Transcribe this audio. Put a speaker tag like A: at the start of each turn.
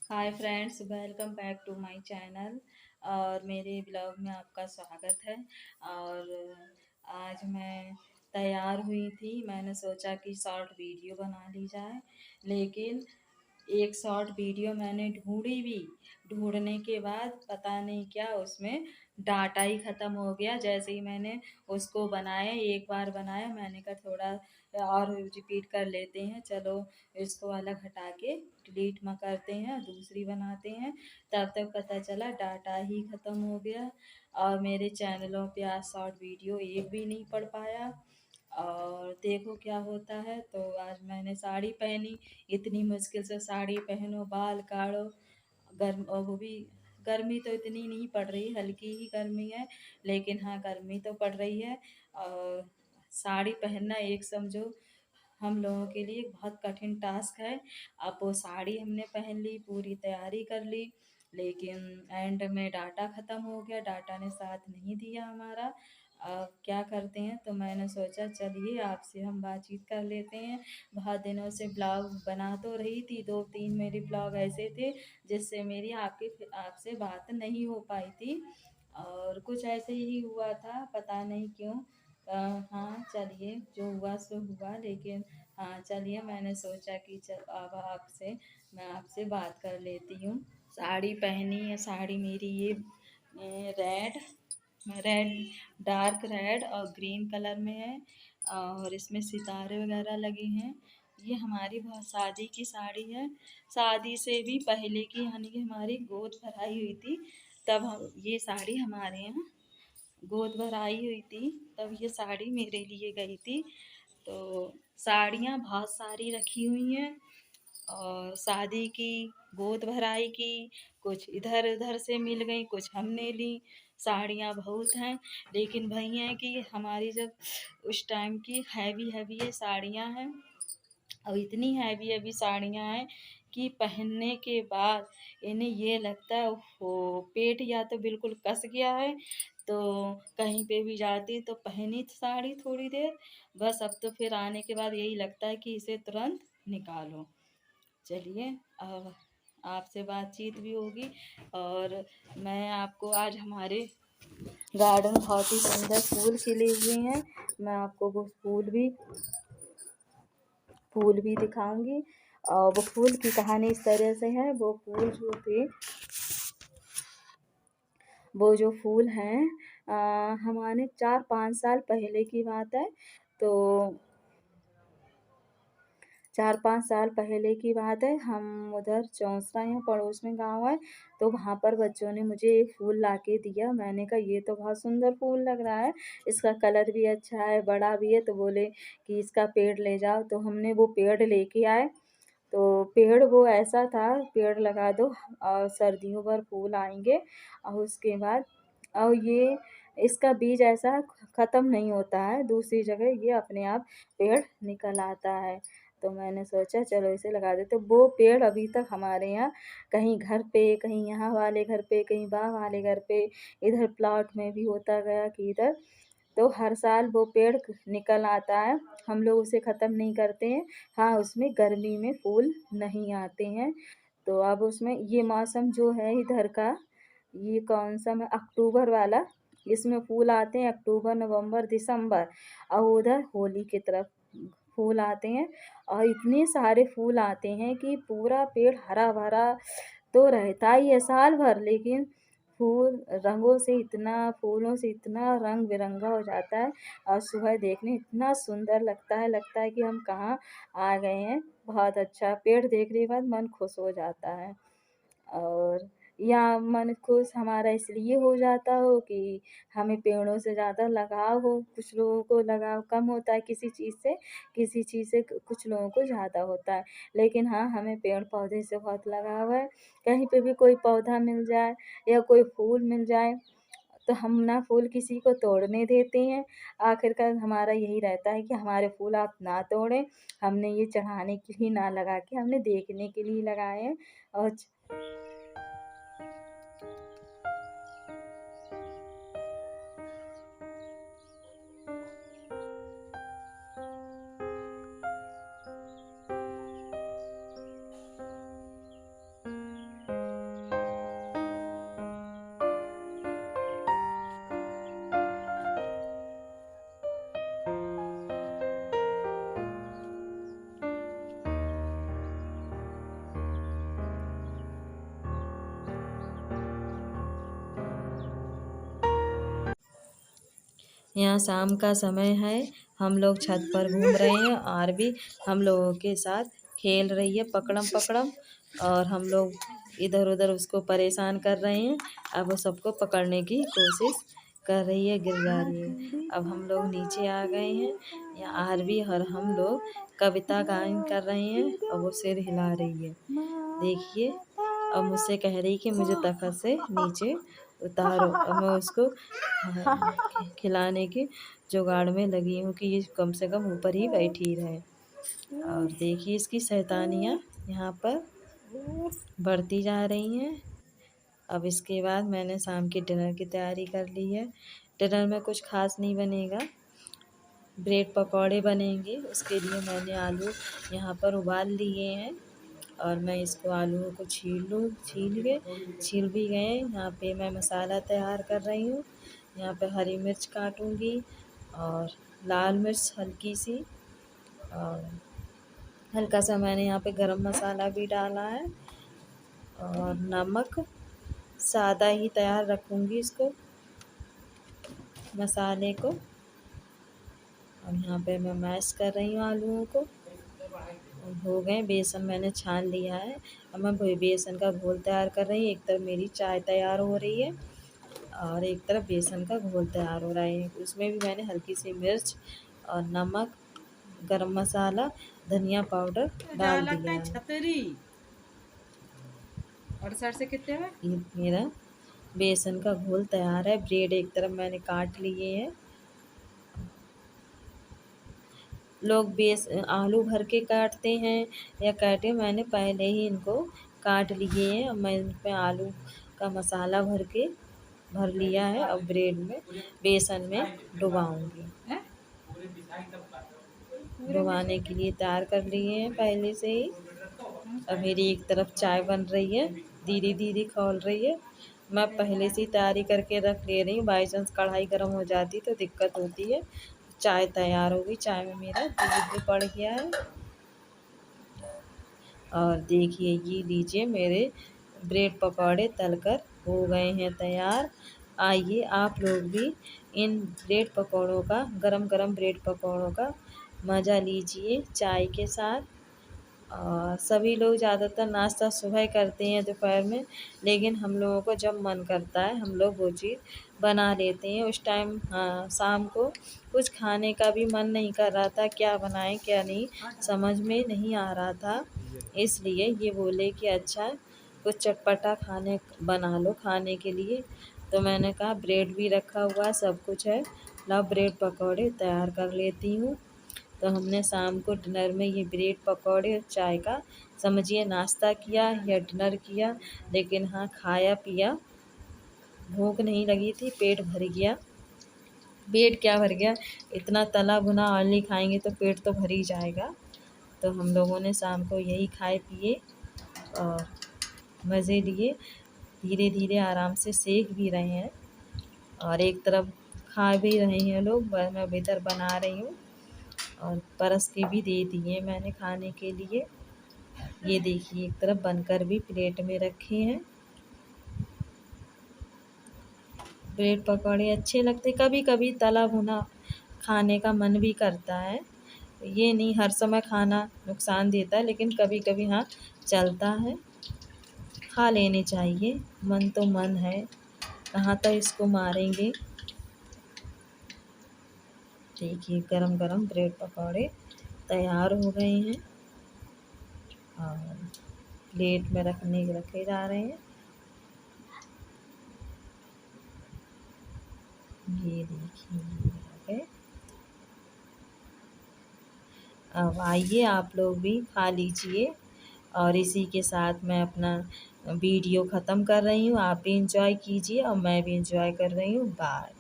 A: Hi friends, welcome back to my channel. और मेरे blog में आपका स्वागत है। और आज मैं तैयार हुई थी। मैंने सोचा कि शॉर्ट वीडियो बना ली जाए, लेकिन एक शॉर्ट वीडियो मैंने ढूंढी भी। ढूंढने के बाद पता नहीं क्या उसमें डाटा ही ख़त्म हो गया। जैसे ही मैंने उसको बनाया, एक बार बनाया, मैंने कहा थोड़ा और रिपीट कर लेते हैं, चलो इसको अलग हटा के डिलीट में करते हैं, दूसरी बनाते हैं। तब तक पता चला डाटा ही ख़त्म हो गया और मेरे चैनलों पे आज शॉर्ट वीडियो एक भी नहीं पड़ पाया। और देखो क्या होता है। तो आज मैंने साड़ी पहनी। इतनी मुश्किल से साड़ी पहनो, बाल काढ़ो, गर्म, और वो भी गर्मी तो इतनी नहीं पड़ रही, हल्की ही गर्मी है, लेकिन हाँ गर्मी तो पड़ रही है। और साड़ी पहनना एक समझो हम लोगों के लिए बहुत कठिन टास्क है। अब वो साड़ी हमने पहन ली, पूरी तैयारी कर ली, लेकिन एंड में डाटा ख़त्म हो गया। डाटा ने साथ नहीं दिया हमारा। अब क्या करते हैं, तो मैंने सोचा चलिए आपसे हम बातचीत कर लेते हैं। बहुत दिनों से ब्लॉग बना तो रही थी, 2-3 मेरे ब्लॉग ऐसे थे जिससे मेरी आपसे बात नहीं हो पाई थी। और कुछ ऐसे ही हुआ था, पता नहीं क्यों। हाँ चलिए, जो हुआ सो हुआ, लेकिन हाँ चलिए, मैंने सोचा कि चल अब आपसे मैं आपसे बात कर लेती हूँ। साड़ी पहनी है। साड़ी मेरी ये रेड रेड डार्क रेड और ग्रीन कलर में है, और इसमें सितारे वगैरह लगे हैं। ये हमारी बहुत शादी की साड़ी है। शादी से भी पहले की, यानी कि हमारी गोद भराई हुई थी, तब हम ये साड़ी हमारे यहाँ गोद भराई हुई थी, तब ये साड़ी मेरे लिए गई थी। तो साड़ियाँ बहुत सारी रखी हुई हैं, और शादी की, गोद भराई की, कुछ इधर उधर से मिल गई, कुछ हमने ली। साड़ियाँ बहुत हैं, लेकिन वही है कि हमारी जब उस टाइम की हैवी हैवी ये साड़ियाँ हैं, और इतनी हैवी हैवी साड़ियाँ हैं कि पहनने के बाद इन्हें ये लगता है ओहो, पेट या तो बिल्कुल कस गया है। तो कहीं पे भी जाती तो पहनी साड़ी थोड़ी देर, बस अब तो फिर आने के बाद यही लगता है कि इसे तुरंत निकालो। चलिए, अब आपसे बातचीत भी होगी। और मैं आपको आज हमारे गार्डन बहुत ही सुंदर फूल खिले हुए हैं, मैं आपको वो फूल भी दिखाऊंगी। और वो फूल की कहानी इस तरह से है। वो जो फूल हैं, हमारे 4-5 साल पहले की बात है। तो 4-5 साल पहले की बात है, हम उधर चौंसरा, यहाँ पड़ोस में गांव है, तो वहाँ पर बच्चों ने मुझे एक फूल ला के दिया। मैंने कहा ये तो बहुत सुंदर फूल लग रहा है, इसका कलर भी अच्छा है, बड़ा भी है। तो बोले कि इसका पेड़ ले जाओ, तो हमने वो पेड़ लेके आए। तो पेड़ वो ऐसा था, पेड़ लगा दो और सर्दियों भर फूल आएंगे। और उसके बाद, और ये इसका बीज ऐसा ख़त्म नहीं होता है, दूसरी जगह ये अपने आप पेड़ निकल आता है। तो मैंने सोचा चलो इसे लगा देते। तो वो पेड़ अभी तक हमारे यहाँ कहीं घर पे, कहीं यहाँ वाले घर पे, कहीं वहाँ वाले घर पे, इधर प्लॉट में भी होता गया कि इधर, तो हर साल वो पेड़ निकल आता है। हम लोग उसे ख़त्म नहीं करते हैं। हाँ, उसमें गर्मी में फूल नहीं आते हैं। तो अब उसमें ये मौसम जो है इधर का, ये कौन सा में, अक्टूबर वाला, इसमें फूल आते हैं अक्टूबर, नवंबर, दिसंबर। और उधर होली की तरफ फूल आते हैं, और इतने सारे फूल आते हैं कि पूरा पेड़ हरा भरा तो रहता ही है साल भर, लेकिन फूलों से इतना रंग बिरंगा हो जाता है। और सुबह देखने इतना सुंदर लगता है कि हम कहाँ आ गए हैं। बहुत अच्छा, पेड़ देखने के बाद मन खुश हो जाता है। और या मन खुश हमारा इसलिए हो जाता हो कि हमें पेड़ों से ज़्यादा लगाव हो। कुछ लोगों को लगाव कम होता है किसी चीज़ से कुछ लोगों को ज़्यादा होता है। लेकिन हाँ, हमें पेड़ पौधे से बहुत लगाव है। कहीं पे भी कोई पौधा मिल जाए या कोई फूल मिल जाए, तो हम ना फूल किसी को तोड़ने देते हैं। आखिरकार हमारा यही रहता है कि हमारे फूल आप ना तोड़ें। हमने ये चढ़ाने के लिए ना लगा के, हमने देखने के लिए लगाए हैं। और यहाँ शाम का समय है, हम लोग छत पर घूम रहे हैं और भी हम लोगों के साथ खेल रही है पकड़म पकड़म, और हम लोग इधर उधर उसको परेशान कर रहे हैं। अब वो सबको पकड़ने की कोशिश कर रही है, गिर जा रही है। अब हम लोग नीचे आ गए हैं, यहाँ आरवी और हम लोग कविता गायन कर रहे हैं और वो सिर हिला रही है, देखिए। अब मुझसे कह रही कि मुझे तख़्त से नीचे उतारो। अब मैं उसको खिलाने की जुगाड़ में लगी हूँ कि ये कम से कम ऊपर ही बैठी रहे। और देखिए इसकी शैतानियाँ यहाँ पर बढ़ती जा रही हैं। अब इसके बाद मैंने शाम की डिनर की तैयारी कर ली है। डिनर में कुछ खास नहीं बनेगा, ब्रेड पकौड़े बनेंगे। उसके लिए मैंने आलू यहाँ पर उबाल लिए हैं और मैं इसको आलूओं को छील भी गए। यहाँ पे मैं मसाला तैयार कर रही हूँ। यहाँ पे हरी मिर्च काटूंगी और लाल मिर्च हल्की सी, और हल्का सा मैंने यहाँ पे गरम मसाला भी डाला है और नमक सादा ही तैयार रखूँगी इसको, मसाले को। और यहाँ पे मैं मैश कर रही हूँ आलूओं को। हो गए, बेसन मैंने छान लिया है। अब मैं बेसन का घोल तैयार कर रही हूँ। एक तरफ मेरी चाय तैयार हो रही है और एक तरफ बेसन का घोल तैयार हो रहा है। उसमें भी मैंने हल्की सी मिर्च और नमक, गरम मसाला, धनिया पाउडर डाल दिया है। और सर से कितने में ये मेरा बेसन का घोल तैयार है। ब्रेड एक तरफ मैंने काट लिए हैं। लोग आलू भर के काटते हैं या काटे, मैंने पहले ही इनको काट लिए हैं। मैं इन पे आलू का मसाला भर लिया है और ब्रेड में बेसन में डुबाऊंगी। डुबाने के लिए तैयार कर लिए हैं पहले से ही। अब मेरी एक तरफ चाय बन रही है, धीरे धीरे खौल रही है। मैं पहले से ही तैयारी करके रख ले रही हूँ, बाई चांस कढ़ाई गर्म हो जाती तो दिक्कत होती है। चाय तैयार हो गई, चाय में मेरा दूध भी पड़ गया है। और देखिए ये लीजिए मेरे ब्रेड पकौड़े तलकर हो गए हैं तैयार। आइए आप लोग भी इन ब्रेड पकौड़ों का, गरम गरम ब्रेड पकौड़ों का मज़ा लीजिए चाय के साथ। और सभी लोग ज़्यादातर नाश्ता सुबह करते हैं दोपहर में, लेकिन हम लोगों को जब मन करता है हम लोग वो चीज़ बना लेते हैं उस टाइम। हाँ, शाम को कुछ खाने का भी मन नहीं कर रहा था, क्या बनाएं क्या नहीं समझ में नहीं आ रहा था। इसलिए ये बोले कि अच्छा कुछ चटपटा बना लो खाने के लिए। तो मैंने कहा ब्रेड भी रखा हुआ सब कुछ है, ला ब्रेड पकौड़े तैयार कर लेती हूँ। तो हमने शाम को डिनर में ये ब्रेड पकौड़े और चाय का समझिए नाश्ता किया या डिनर किया, लेकिन हाँ खाया पिया, भूख नहीं लगी थी, पेट भर गया। पेट क्या भर गया, इतना तला भुना ऑयली खाएंगे तो पेट तो भर ही जाएगा। तो हम लोगों ने शाम को यही खाए पिए और मज़े लिए, धीरे धीरे आराम से सेक भी रहे हैं और एक तरफ खा भी रहे हैं लोग। मैं इधर बना रही हूँ और परस के भी दे दिए मैंने खाने के लिए। ये देखिए एक तरफ बनकर भी प्लेट में रखे हैं। ब्रेड पकौड़े अच्छे लगते, कभी कभी तला भुना खाने का मन भी करता है। ये नहीं हर समय खाना नुकसान देता है, लेकिन कभी कभी हाँ चलता है, खा लेने चाहिए। मन तो मन है, कहाँ तक इसको मारेंगे। देखिए गरम गरम ब्रेड पकौड़े तैयार हो गए हैं और प्लेट में रखे जा रहे हैं। ये देखिए अब आइए आप लोग भी खा लीजिए। और इसी के साथ मैं अपना वीडियो ख़त्म कर रही हूँ। आप भी इंजॉय कीजिए और मैं भी इंजॉय कर रही हूँ। बाय।